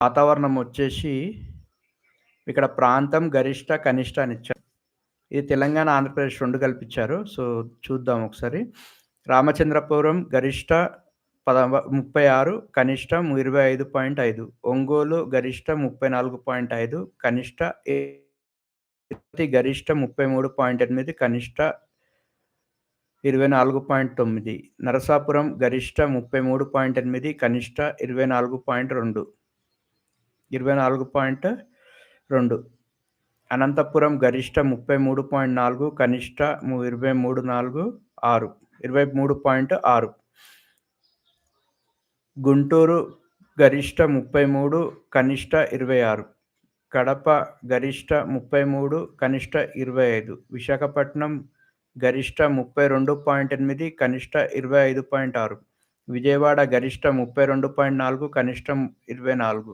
వాతావరణం వచ్చేసి ఇక్కడ ప్రాంతం గరిష్ట, కనిష్ట అని ఇచ్చారు. ఇది తెలంగాణ, ఆంధ్రప్రదేశ్ 2 కల్పిచ్చారు. సో, చూద్దాం ఒకసారి. రామచంద్రపురం గరిష్ట 36, కనిష్టం 25.5. ఒంగోలు గరిష్ట 34.5, కనిష్ట తిరుపతి గరిష్ట 33.8, కనిష్ట 24.9. నరసాపురం గరిష్ట 33.8, కనిష్ట 24.2. 24.2. అనంతపురం గరిష్ట 33.4, కనిష్ట 23.6. గుంటూరు గరిష్ట 33, కనిష్ట 26. కడప గరిష్ట 33, కనిష్ట 25. విశాఖపట్నం గరిష్ట 32.8, కనిష్ట 25.6. విజయవాడ గరిష్ట 32.4, కనిష్టం 24.